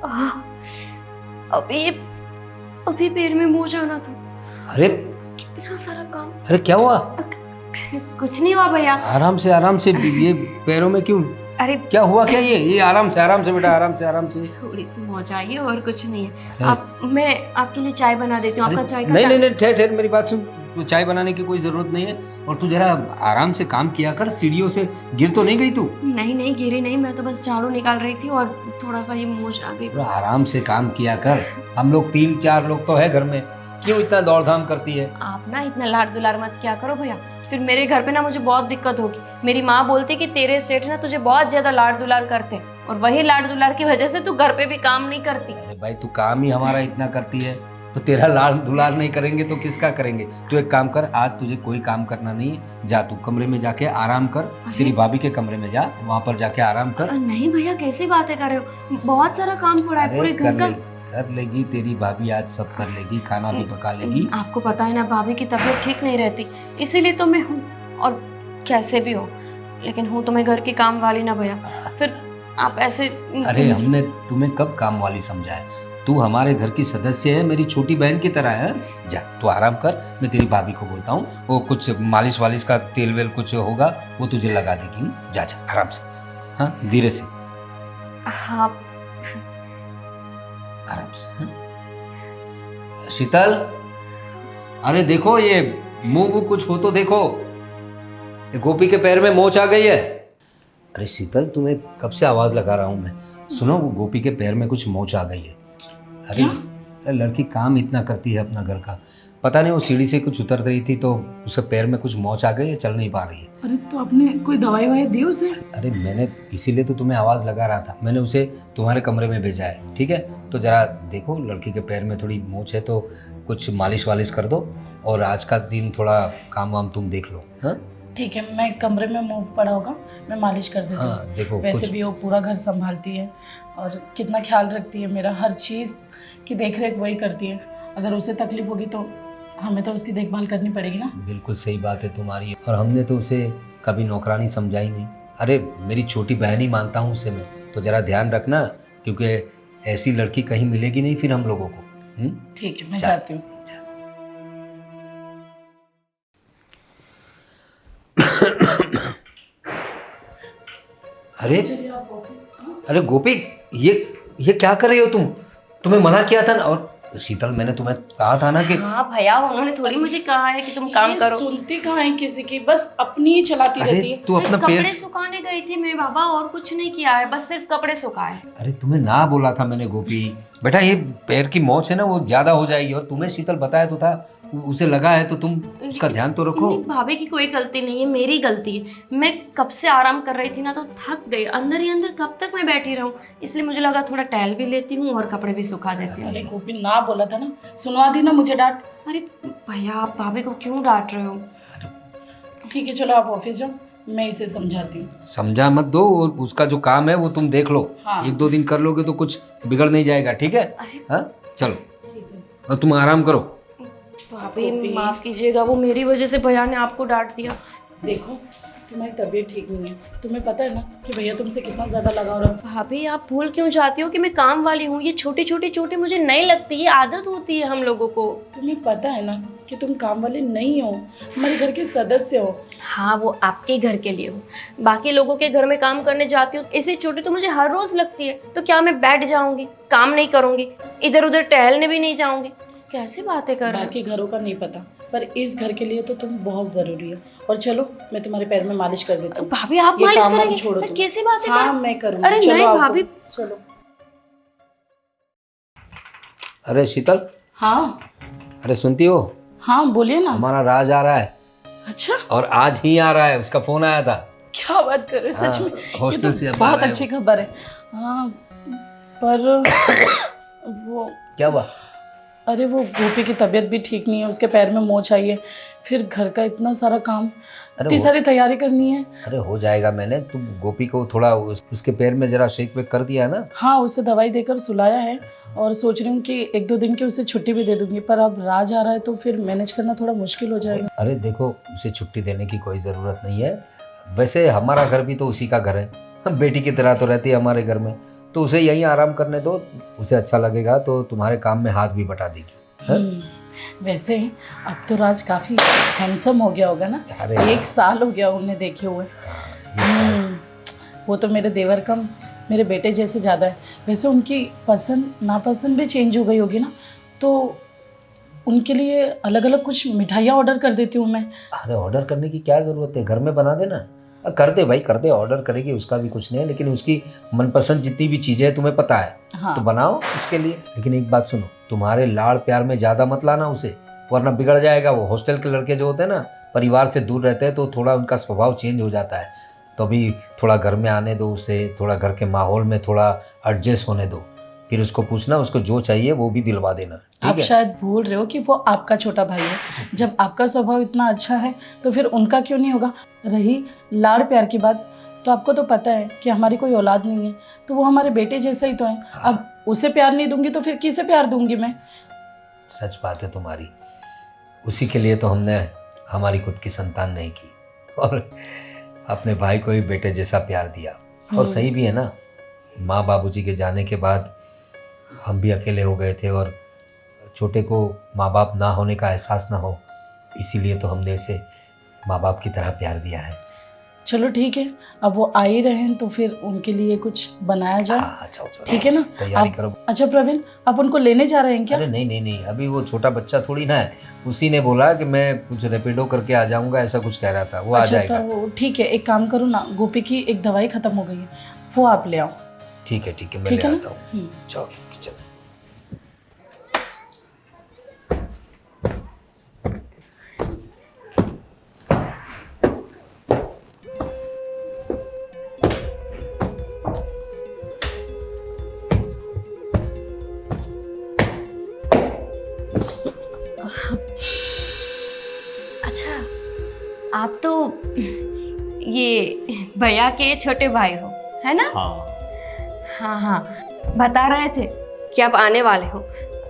आह, अभी अभी पैर में मोच आना था। अरे कितना सारा काम। अरे क्या हुआ? कुछ नहीं हुआ भैया। आराम से ये पैरों में क्यों? अरे क्या हुआ क्या? ये आराम से बेटा, आराम से। थोड़ी सी मोच आई है और कुछ नहीं है। अरे, मैं आपके लिए चाय बना देती हूँ। आपका चाय का नहीं ठहर, मेरी बात सुन। तो चाय बनाने की कोई जरूरत नहीं है। और तू जरा आराम से काम किया कर, सीढ़ियों से गिर तो नहीं गई तू? नहीं गिरी नहीं, मैं तो बस झाड़ू निकाल रही थी और थोड़ा सा ये मोच आ गई बस। आराम से काम किया कर। हम लोग 3-4 लोग तो है घर में, क्यों इतना दौड़ धाम करती है? आप ना इतना लाड दुलार मत क्या करो भैया, फिर मेरे घर पे ना मुझे बहुत दिक्कत होगी। मेरी माँ बोलती कि तेरे सेठ ना तुझे बहुत ज्यादा लाड दुलार करते हैं और वही लाड दुलार की वजह से तू घर पे भी काम नहीं करती। अरे भाई, तू काम ही हमारा इतना करती है तो तेरा लाड दुलार नहीं करेंगे तो किसका करेंगे? तू एक काम कर, आज तुझे कोई काम करना नहीं है। जा तू कमरे में जाके आराम कर। तेरी भाभी के कमरे में जा, वहाँ पर जाके आराम कर। नहीं भैया, कैसी बातें कर रहे हो? बहुत सारा काम पड़ा है पूरे घर का। कर लेगी तेरी भाभी, आज सब कर लेगी, खाना भी पका लेगी। आपको पता है ना भाभी की तबीयत ठीक नहीं रहती, इसीलिए तो मैं हूँ। और कैसे भी हो, लेकिन हूँ तो मैं घर की काम वाली ना भैया। फिर आप ऐसे। अरे हमने तुम्हें कब काम वाली समझा है? तू हमारे घर की सदस्य है, मेरी छोटी बहन की तरह है। जा तू आराम कर, मैं तेरी भाभी को बोलता हूँ, वो कुछ मालिश वालिश का तेल वेल कुछ होगा वो तुझे लगा देगी। जा आराम से, हाँ धीरे से। हाँ आराम से, हाँ? शीतल, अरे देखो ये मुंह कुछ हो तो देखो। गोपी के पैर में मोच आ गई है। अरे शीतल, तुम्हें कब से आवाज लगा रहा हूं मैं। सुनो, वो गोपी के पैर में कुछ मोच आ गई है। अरे लड़की काम इतना करती है अपना घर का, पता नहीं वो सीढ़ी से कुछ उतर रही थी तो उसके पैर में कुछ मोच आ गई है, चल नहीं पा रही है। अरे तो आपने कोई दवाई वाई दी उसे? अरे मैंने इसीलिए तो तुम्हें आवाज लगा रहा था, मैंने उसे तुम्हारे कमरे में भेजा है। ठीक है, तो जरा देखो, लड़की के पैर में थोड़ी मोच है तो कुछ मालिश वालिश कर दो और आज का दिन थोड़ा काम वाम तुम देख लो। हाँ ठीक है, मैं कमरे में मूव पड़ा होगा, मैं मालिश कर देती हूँ। हाँ देखो, वैसे भी वो पूरा घर संभालती है और कितना ख्याल रखती है मेरा, हर चीज़ की देख रेख वही करती है। अगर उसे तकलीफ होगी तो हमें तो उसकी देखभाल करनी पड़ेगी ना। बिल्कुल सही बात है तुम्हारी, और हमने तो उसे कभी नौकरानी समझा ही नहीं। अरे मेरी छोटी बहन ही मानता हूँ उसे मैं, तो जरा ध्यान रखना, क्योंकि ऐसी लड़की कहीं मिलेगी नहीं फिर हम लोगों को। ठीक है, मैं जाती हूँ। अरे गोपी, ये क्या कर रही हो तुम? तुम्हें मना किया था ना। और शीतल, मैंने तुम्हें कहा था ना कि। हाँ भैया, उन्होंने थोड़ी मुझे कहा है कि तुम काम करो। सुनती कहाँ है किसी की, बस अपनी ही चलाती रहती है। तू अपना कपड़े सुखाने गई थी मैं बाबा, और कुछ नहीं किया है, बस सिर्फ कपड़े सुखाए। अरे तुम्हें ना बोला था मैंने गोपी, बेटा ये पैर की मोच है ना वो ज्यादा हो जाएगी, और तुम्हें शीतल बताया तो था, उसे लगा है तो तुम उसका ध्यान तो रखो। भाभी की कोई गलती नहीं है, मेरी गलती है। मैं कब से आराम कर रही थी ना, तो थक गई, अंदर ही अंदर कब तक मैं बैठी रहूं, इसलिए मुझे लगा थोड़ा टहल भी लेती हूँ और कपड़े भी सुखा देती हूँ। अरे गोपी, ना बोला था ना, सुनवा दी ना मुझे डांट। अरे भैया, आप भाभी को क्यों डांट रहे हो? ठीक है, चलो आप ऑफिस जाओ, मैं इसे समझाती हूँ। समझा मत दो, और उसका जो काम है वो तुम देख लो। हाँ। 1-2 दिन कर लोगे तो कुछ बिगड़ नहीं जाएगा, ठीक है? हाँ चलो, और तुम आराम करो। भाभी माफ कीजिएगा, वो मेरी वजह से भैया ने आपको डांट दिया। देखो, तुम्हारी तबीयत ठीक नहीं है, तुम्हें पता है ना कि भैया तुमसे कितना ज्यादा लगाव रखते हैं। भाभी, आप भूल क्यों जाती हो कि मैं काम वाली हूँ? ये छोटी छोटी चोटें मुझे नहीं लगती, ये आदत होती है हम लोगों को। तुम्हें पता है ना कि तुम काम वाले नहीं हो, हमारे घर के सदस्य हो। हाँ, वो आपके घर के लिए हो, बाकी लोगों के घर में काम करने जाती हूँ, ऐसी चोटें तो मुझे हर रोज लगती है। तो क्या मैं बैठ जाऊंगी, काम नहीं करूंगी, इधर उधर टहलने भी नहीं जाऊंगी? कैसी बातें कर रहे हो? बाकी घरों का नहीं पता, पर इस घर के लिए तो तुम बहुत जरूरी हो। और चलो, मैं तुम्हारे पैर में मालिश कर देती हूँ। भाभी, आप ये मालिश काम करेंगे? छोड़ो पर तुम। कैसी बातें हाँ, कर? मैं करूँगी। अरे चलो नहीं आओ भाभी। तुम, चलो। अरे शीतल, हाँ अरे सुनती हो? हाँ, बोलिए ना। हमारा राज आ रहा है। अच्छा, और आज ही आ रहा है, उसका फोन आया था। क्या बात कर रहे हो? सच में? हॉस्टल ये से तो अब आ बहुत रहा है अच्छी वो। खबर है। हाँ, पर वो, क्या हुआ? अरे वो गोपी की तबीयत भी ठीक नहीं है, उसके पैर में मोच आई है, फिर घर का इतना सारा काम, इतनी सारी तैयारी करनी है। अरे हो जाएगा, मैंने तुम गोपी को थोड़ा उसके पैर में जरा शेक वेक कर दिया है ना। हाँ, उसे दवाई देकर सुलाया है और सोच रही हूँ कि 1-2 दिन की उसे छुट्टी भी दे दूंगी, पर अब राज आ रहा है तो फिर मैनेज करना थोड़ा मुश्किल हो जाएगा। अरे देखो, उसे छुट्टी देने की कोई ज़रूरत नहीं है, वैसे हमारा घर भी तो उसी का घर है, बेटी की तरह तो रहती है हमारे घर में, तो उसे यहीं आराम करने दो, उसे अच्छा लगेगा तो तुम्हारे काम में हाथ भी बटा देगी। हाँ? वैसे अब तो राज काफ़ी हैंडसम हो गया होगा ना। अरे 1 साल हो गया उन्हें देखे हुए। वो तो मेरे देवर कम मेरे बेटे जैसे ज़्यादा है। वैसे उनकी पसंद नापसंद भी चेंज हो गई होगी ना, तो उनके लिए अलग अलग कुछ मिठाइयाँ ऑर्डर कर देती हूँ मैं। अरे ऑर्डर करने की क्या ज़रूरत है, घर में बना देना। कर दे भाई, कर दे, ऑर्डर करेगी, उसका भी कुछ नहीं है, लेकिन उसकी मनपसंद जितनी भी चीज़ें हैं तुम्हें पता है। हाँ। तो बनाओ उसके लिए। लेकिन एक बात सुनो, तुम्हारे लाड़ प्यार में ज़्यादा मत लाना उसे, वरना बिगड़ जाएगा। वो हॉस्टल के लड़के जो होते हैं ना, परिवार से दूर रहते हैं तो थोड़ा उनका स्वभाव चेंज हो जाता है। तो अभी थोड़ा घर में आने दो उसे, थोड़ा घर के माहौल में थोड़ा एडजस्ट होने दो, फिर उसको पूछना, उसको जो चाहिए वो भी दिलवा देना। आप ठीक है? शायद भूल रहे हो कि वो आपका छोटा भाई है। जब आपका स्वभाव इतना अच्छा है तो फिर उनका क्यों नहीं होगा। रही लाड़ प्यार की बात, तो आपको तो पता है कि हमारी कोई औलाद नहीं है, तो वो हमारे बेटे जैसा ही तो है। अब उसे प्यार नहीं दूंगी तो फिर किसे प्यार दूंगी मैं। सच बात है तुम्हारी, उसी के लिए तो हमने हमारी खुद की संतान नहीं की और अपने भाई को ही बेटे जैसा प्यार दिया। और सही भी है ना, माँ बाबूजी के जाने के बाद हम भी अकेले हो गए थे और छोटे को माँ बाप ना होने का एहसास ना हो, इसीलिए तो हमने इसे माँ बाप की तरह प्यार दिया है। चलो ठीक है, अब वो आ ही रहे हैं तो फिर उनके लिए कुछ बनाया जाए। हाँ, जाओ जाओ, ठीक है ना, तैयारी आप- करो। अच्छा प्रवीण, आप उनको लेने जा रहे हैं क्या? अरे नहीं नहीं नहीं, अभी वो छोटा बच्चा थोड़ी ना है, उसी ने बोला कि मैं कुछ रेपिडो करके आ जाऊंगा, ऐसा कुछ कह रहा था, वो आ अच्छा जाएगा। तो ठीक है, एक काम करो ना, गोपी की एक दवाई खत्म हो गई है, वो आप ले आओ। ठीक है मैं ठीक ले है आता ना? हूँ। जाओ किचन। अच्छा, आप तो ये भैया के छोटे भाई हो, है ना? हाँ। हाँ हाँ, बता रहे थे कि आप आने वाले हो।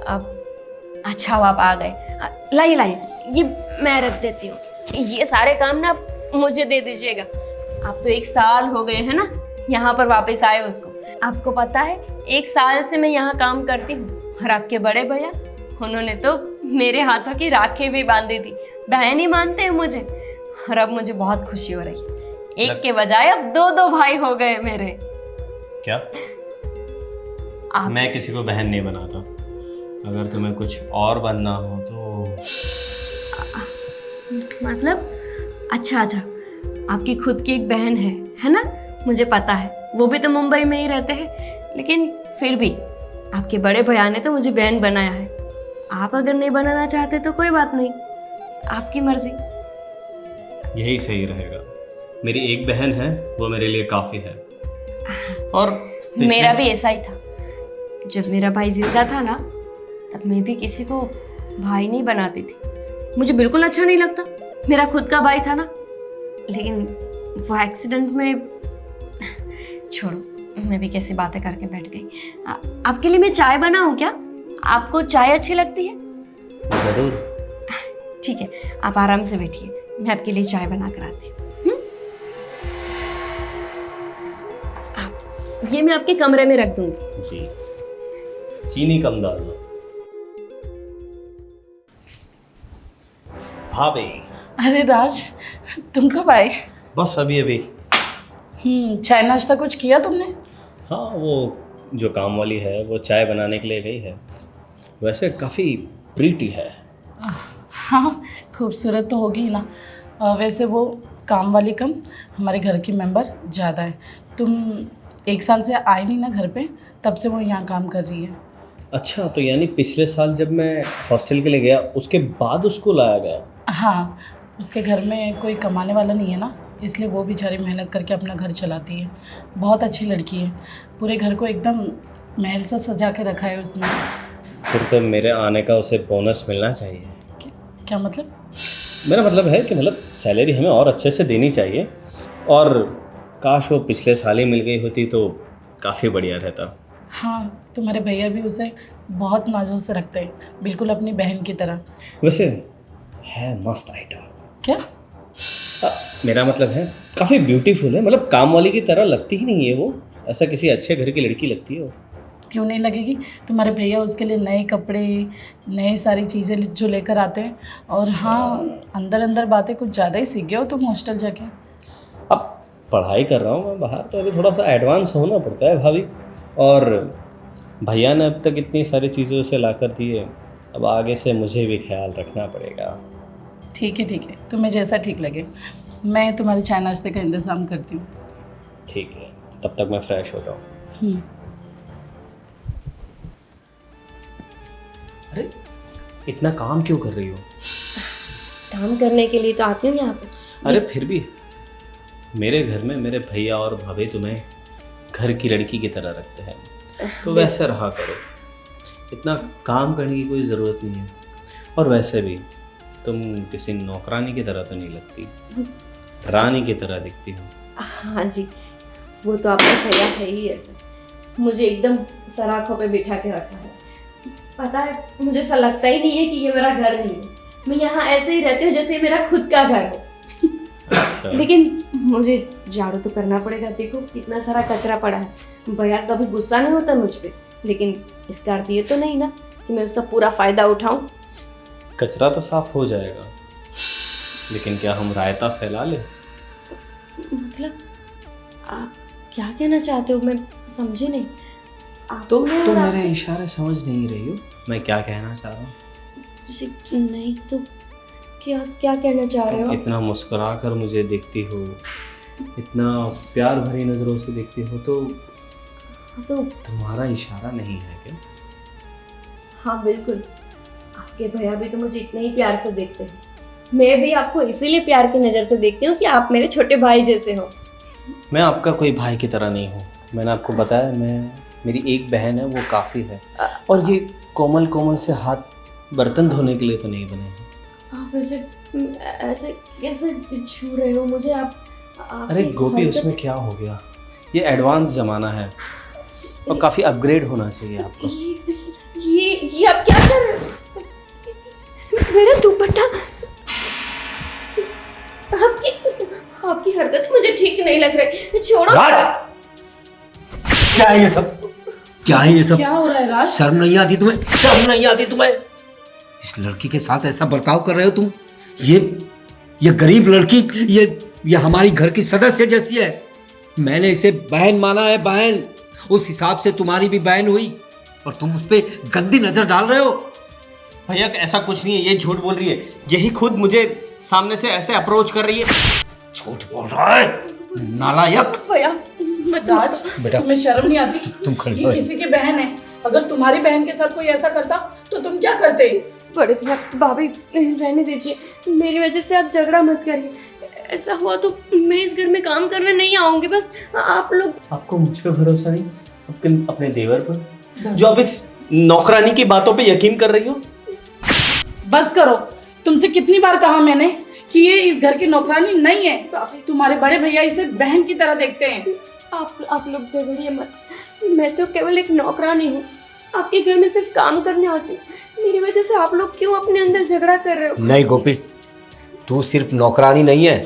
अब अच्छा हुआ आप आ गए। लाइए लाइए, ये मैं रख देती हूँ। ये सारे काम ना आप मुझे दे दीजिएगा। आप तो 1 साल हो गए हैं ना यहाँ पर वापस आए उसको। आपको पता है 1 साल से मैं यहाँ काम करती हूँ और आपके बड़े भैया, उन्होंने तो मेरे हाथों की राखी भी बांधी थी। बहन ही मानते हैं मुझे और अब मुझे बहुत खुशी हो रही है। एक के बजाय अब 2 भाई हो गए मेरे। क्या? आप मैं किसी को बहन नहीं बनाता। अगर तुम्हें कुछ और बनना हो तो मतलब अच्छा, आपकी खुद की एक बहन है ना? मुझे पता है, वो भी तो मुंबई में ही रहते हैं, लेकिन फिर भी आपके बड़े भैया ने तो मुझे बहन बनाया है। आप अगर नहीं बनाना चाहते तो कोई बात नहीं, आपकी मर्जी। यही सही रहेगा। मेरी एक बहन है, वो मेरे लिए काफ़ी है। और मेरा भी ऐसा ही था। जब मेरा भाई जिंदा था ना, तब मैं भी किसी को भाई नहीं बनाती थी। मुझे बिल्कुल अच्छा नहीं लगता। मेरा खुद का भाई था ना, लेकिन वो एक्सीडेंट में छोड़ो, मैं भी कैसी बातें करके बैठ गई। आपके लिए मैं चाय बनाऊं क्या? आपको चाय अच्छी लगती है? ज़रूर। ठीक है, आप आराम से बैठिए, मैं आपके लिए चाय बना कर आती हूँ। ये मैं आपके कमरे में रख दूंगी। जी, चीनी कम डालना। भाभी, अरे राज, तुम कब आए? बस अभी। चाय नाश्ता कुछ किया तुमने? हाँ, वो जो काम वाली है वो चाय बनाने के लिए गई है। वैसे काफ़ी प्रीटी है। हाँ, खूबसूरत तो होगी ही ना। वैसे वो काम वाली कम हमारे घर की मेंबर ज़्यादा है। तुम 1 साल से आए नहीं ना घर पे, तब से वो यहाँ काम कर रही है। अच्छा, तो यानी पिछले साल जब मैं हॉस्टल के लिए गया उसके बाद उसको लाया गया। हाँ, उसके घर में कोई कमाने वाला नहीं है ना, इसलिए वो बेचारी मेहनत करके अपना घर चलाती है। बहुत अच्छी लड़की है, पूरे घर को एकदम महल सा सजा के रखा है उसने। फिर तो मेरे आने का उसे बोनस मिलना चाहिए। क्या मतलब? मेरा मतलब है कि सैलरी हमें और अच्छे से देनी चाहिए, और काश वो पिछले साल ही मिल गई होती तो काफ़ी बढ़िया रहता। हाँ, तुम्हारे भैया भी उसे बहुत नाजुक से रखते हैं, बिल्कुल अपनी बहन की तरह। वैसे है मस्त आइटम। क्या? मेरा मतलब है काफ़ी ब्यूटीफुल है, काम वाली की तरह लगती ही नहीं है वो। ऐसा किसी अच्छे घर की लड़की लगती है वो। क्यों नहीं लगेगी? तुम्हारे भैया उसके लिए नए कपड़े, नई सारी चीज़ें जो लेकर आते हैं। और हाँ, अंदर अंदर बातें कुछ ज़्यादा ही सीख गए हो तुम हॉस्टल जाके। अब पढ़ाई कर रहा हूँ मैं बाहर, तो अभी थोड़ा सा एडवांस होना पड़ता है भाभी। और भैया ने अब तक इतनी सारी चीज़ें उसे ला कर दी है, अब आगे से मुझे भी ख्याल रखना पड़ेगा। ठीक है, तुम्हें जैसा ठीक लगे। मैं तुम्हारे चाय नाश्ते का इंतज़ाम करती हूँ। ठीक है, तब तक मैं फ्रेश होता हूँ। हम्म। अरे इतना काम क्यों कर रही हो? काम करने के लिए तो आती हूँ यहाँ पे। अरे फिर भी मेरे घर में मेरे भैया और भाभी तुम्हें घर की लड़की की तरह रखते हैं, तो वैसे रहा करो। इतना काम करने की कोई ज़रूरत नहीं है। और वैसे भी तुम किसी नौकरानी की तरह तो नहीं लगती, रानी की तरह दिखती हो। हाँ जी, वो तो आपका भैया है ही ऐसा, मुझे एकदम सराखों पे बिठा के रखा है। पता है, मुझे ऐसा लगता ही नहीं है कि ये मेरा घर नहीं है। मैं यहाँ ऐसे ही रहती हूँ जैसे ये मेरा खुद का घर हो। अच्छा। लेकिन मुझे झाड़ू तो करना पड़ेगा। देखो कितना सारा कचरा पड़ा है। भैया कभी गुस्सा नहीं होता मुझ पे, लेकिन इसका अर्थ ये तो नहीं ना कि मैं उसका पूरा फायदा उठाऊं। कचरा तो साफ हो जाएगा, लेकिन क्या हम रायता फैला ले? मतलब आप क्या कहना चाहते हो? मैं समझी नहीं। आप तो मैं तुम और मेरे इशारे समझ नहीं रही हो मैं क्या कहना चाह रहा हूँ? नहीं तो क्या क्या कहना चाह रहे हो? इतना मुस्कुरा कर मुझे देखती हो, इतना प्यार भरी नज़रों से देखती हो, तो तुम्हारा इशारा नहीं है क्या? हाँ बिल्कुल, आपके भैया भी तो मुझे इतने ही प्यार से देखते हैं। मैं भी आपको इसीलिए प्यार की नज़र से देखती हूँ कि आप मेरे छोटे भाई जैसे हो। मैं आपका कोई भाई की तरह नहीं हूँ। मैंने आपको बताया, मेरी एक बहन है, वो काफ़ी है। और ये कोमल कोमल से हाथ बर्तन धोने के लिए तो नहीं बने हैं। आप ऐसे कैसे छू रहे हो मुझे? आप अरे गोपी, उसमें क्या हो गया? ये एडवांस ज़माना है और काफ़ी अपग्रेड होना चाहिए आपको। ये आप क्या कर रहे हो? मेरा दुपट्टा, आपकी हरकत मुझे ठीक नहीं लग रही। छोड़ो। राज, क्या है ये सब? क्या है ये सब? क्या हो रहा है राज? शर्म नहीं आती तुम्हें? शर्म नहीं आती तुम्हें? इस लड़की के साथ ऐसा बर्ताव कर रहे हो तुम? ये गरीब लड़की, ये हमारी घर की सदस्य जैसी है। मैंने इसे बहन माना है, बहन। उस हिसाब से तुम्हारी भी बहन हुई, और तुम उस पे गंदी नजर डाल रहे हो। भैया ऐसा कुछ नहीं है, ये झूठ बोल रही है। यही खुद मुझे सामने से ऐसे अप्रोच कर रही है। झूठ बोल रहा है, नालायक। भैया राज, बेटा, तुम्हें शर्म नहीं आती? तुम खड़ी ये हो। किसी की बहन है। अगर तुम्हारी बहन के साथ कोई ऐसा करता तो तुम क्या करते? बड़े भैया, भाभी रहने दीजिए, मेरी वजह से आप झगड़ा मत करिए। ऐसा हुआ तो मैं इस घर में काम करने नहीं आऊंगी। बस आप लोग। आपको मुझ पे भरोसा नहीं? अपने देवर पर, जो आप इस नौकरानी की बातों पे यकीन कर रही हो? बस करो। तुमसे कितनी बार कहा मैंने कि ये इस घर की नौकरानी नहीं है। तुम्हारे बड़े भैया इसे बहन की तरह देखते हैं। आप लोग झगड़िए मत। मैं तो केवल एक नौकरानी हूँ, आपके घर में सिर्फ काम करने आती हूँ। मेरी वजह से आप लोग क्यों अपने अंदर झगड़ा कर रहे हो? नहीं गोपी, तू सिर्फ नौकरानी नहीं है,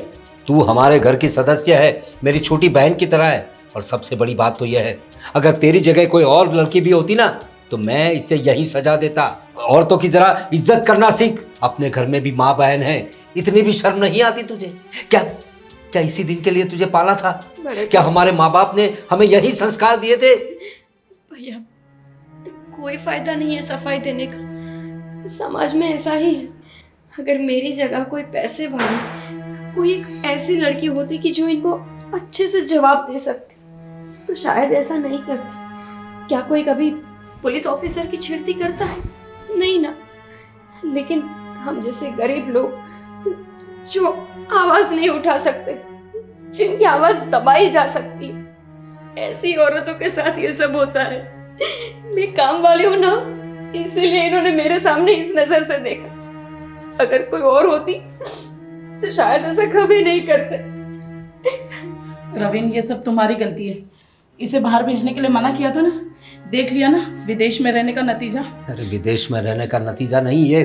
तू हमारे घर की सदस्य है, मेरी छोटी बहन की तरह है। और सबसे बड़ी बात तो यह है, अगर तेरी जगह कोई और लड़की भी होती ना, तो मैं इसे यही सजा देता। औरतों की जरा इज्जत करना सीख। अपने घर में भी माँ बहन है, इतनी भी शर्म नहीं आती तुझे? क्या इसी दिन के लिए तुझे पाला था? क्या हमारे माँ बाप ने हमें यही संस्कार दिए थे? भैया, कोई फायदा नहीं है सफाई देने का, समाज में ऐसा ही है। अगर मेरी जगह कोई पैसे वाली, कोई एक ऐसी लड़की होती कि जो इनको अच्छे से जवाब दे सकती, तो शायद ऐसा नहीं करती। क्या कोई कभी पुलिस ऑफिसर की छेड़ती करता है? नहीं ना। लेकिन हम जैसे गरीब लोग जो आवाज नहीं उठा सकते, जिनकी आवाज दबाई जा सकती है, ऐसी औरतों के साथ ये सब होता है। मैं काम वाली हूं ना, इसीलिए इन्होंने मेरे सामने इस नजर से देखा। अगर कोई और होती तो शायद ऐसा कभी नहीं करते। रवीन, ये सब तुम्हारी गलती है। इसे बाहर भेजने के लिए मना किया था ना, देख लिया ना विदेश में रहने का नतीजा। अरे विदेश में रहने का नतीजा नहीं, ये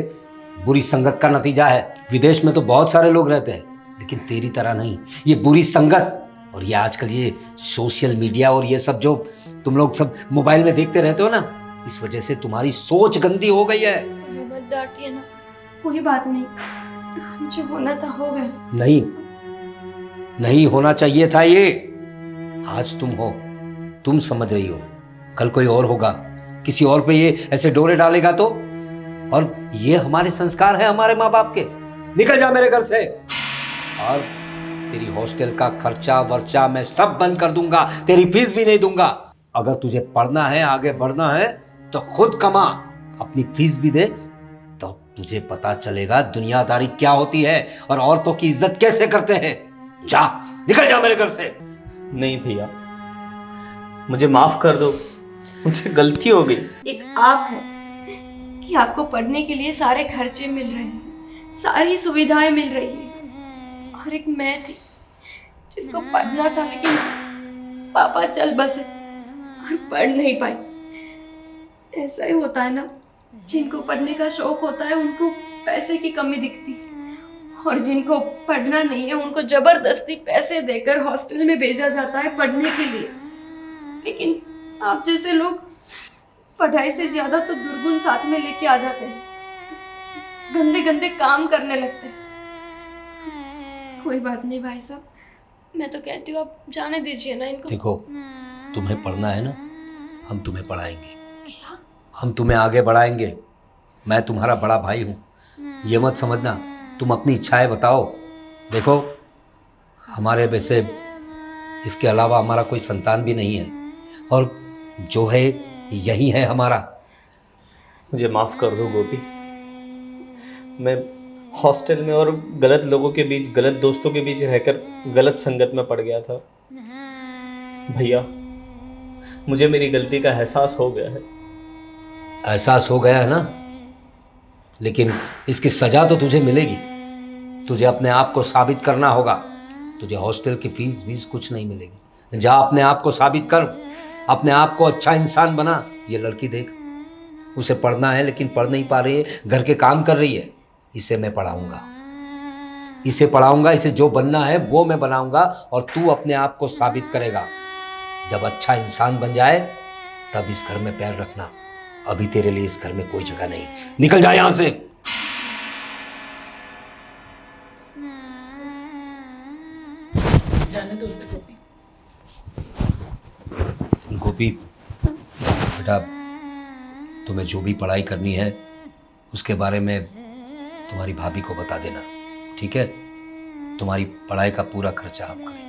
बुरी संगत का नतीजा है। विदेश में तो बहुत सारे लोग रहते हैं, लेकिन तेरी तरह नहीं। ये बुरी संगत और ये आजकल ये सोशल मीडिया और ये सब जो तुम लोग सब मोबाइल में देखते रहते हो ना, इस वजह से तुम्हारी सोच गंदी हो गई है। मत डांटिए ना, कोई बात नहीं, जो होना था हो गया। नहीं, नहीं होना चाहिए था ये। आज तुम हो, तुम समझ रही हो, कल कोई और होगा, किसी और पे ये ऐसे डोरे डालेगा तो। और ये हमारे संस्कार है हमारे माँ बाप के। निकल जा मेरे घर से। और तेरी हॉस्टल का खर्चा वर्चा मैं सब बंद कर दूंगा, तेरी फीस भी नहीं दूंगा। अगर तुझे पढ़ना है, आगे बढ़ना है तो खुद कमा, अपनी फीस भी दे, तो तुझे पता चलेगा दुनियादारी क्या होती है और औरतों की इज्जत कैसे करते हैं। जा, निकल जा मेरे घर से। नहीं भैया, मुझे माफ कर दो, मुझसे गलती हो गई। एक आप है कि आपको पढ़ने के लिए सारे खर्चे मिल रहे हैं, सारी सुविधाएं मिल रही हैं, और एक मैं थी जिसको पढ़ना था लेकिन पापा चल बसे और पढ़ नहीं पाई। ऐसा ही होता है ना, जिनको पढ़ने का शौक होता है उनको पैसे की कमी दिखती है, और जिनको पढ़ना नहीं है उनको जबरदस्ती पैसे देकर हॉस्टल में भेजा जाता है पढ़ने के लिए। लेकिन आप जैसे लोग पढ़ाई से ज्यादा तो दुर्गुण साथ में लेके आ जाते हैं, गंदे गंदे काम करने लगते हैं। कोई बात नहीं भाई साहब, मैं तो कहती हूँ आप जाने दीजिए ना इनको। देखो, तुम्हें पढ़ना है ना, हम तुम्हें पढ़ाएंगे, हम तुम्हें आगे बढ़ाएंगे। मैं तुम्हारा बड़ा भाई हूँ, ये मत समझना। तुम अपनी इच्छाएं बताओ। देखो, हमारे वैसे इसके अलावा हमारा कोई संतान भी नहीं है, और जो है यही है हमारा। मुझे माफ कर दो गोपी, मैं हॉस्टल में और गलत लोगों के बीच, गलत दोस्तों के बीच रहकर गलत संगत में पड़ गया था। भैया, मुझे मेरी गलती का एहसास हो गया है। एहसास हो गया है ना, लेकिन इसकी सजा तो तुझे मिलेगी। तुझे अपने आप को साबित करना होगा। तुझे हॉस्टल की फीस वीस कुछ नहीं मिलेगी। जा, अपने आप को साबित कर, अपने आप को अच्छा इंसान बना। ये लड़की देख, उसे पढ़ना है लेकिन पढ़ नहीं पा रही है, घर के काम कर रही है। इसे मैं पढ़ाऊंगा, इसे पढ़ाऊंगा, इसे जो बनना है वो मैं बनाऊंगा, और तू अपने आप को साबित करेगा। जब अच्छा इंसान बन जाए तब इस घर में पैर रखना। अभी तेरे लिए इस घर में कोई जगह नहीं। निकल जा यहां से। जाने दो उसे गोपी। गोपी बेटा, तुम्हें जो भी पढ़ाई करनी है उसके बारे में तुम्हारी भाभी को बता देना, ठीक है? तुम्हारी पढ़ाई का पूरा खर्चा हम करेंगे।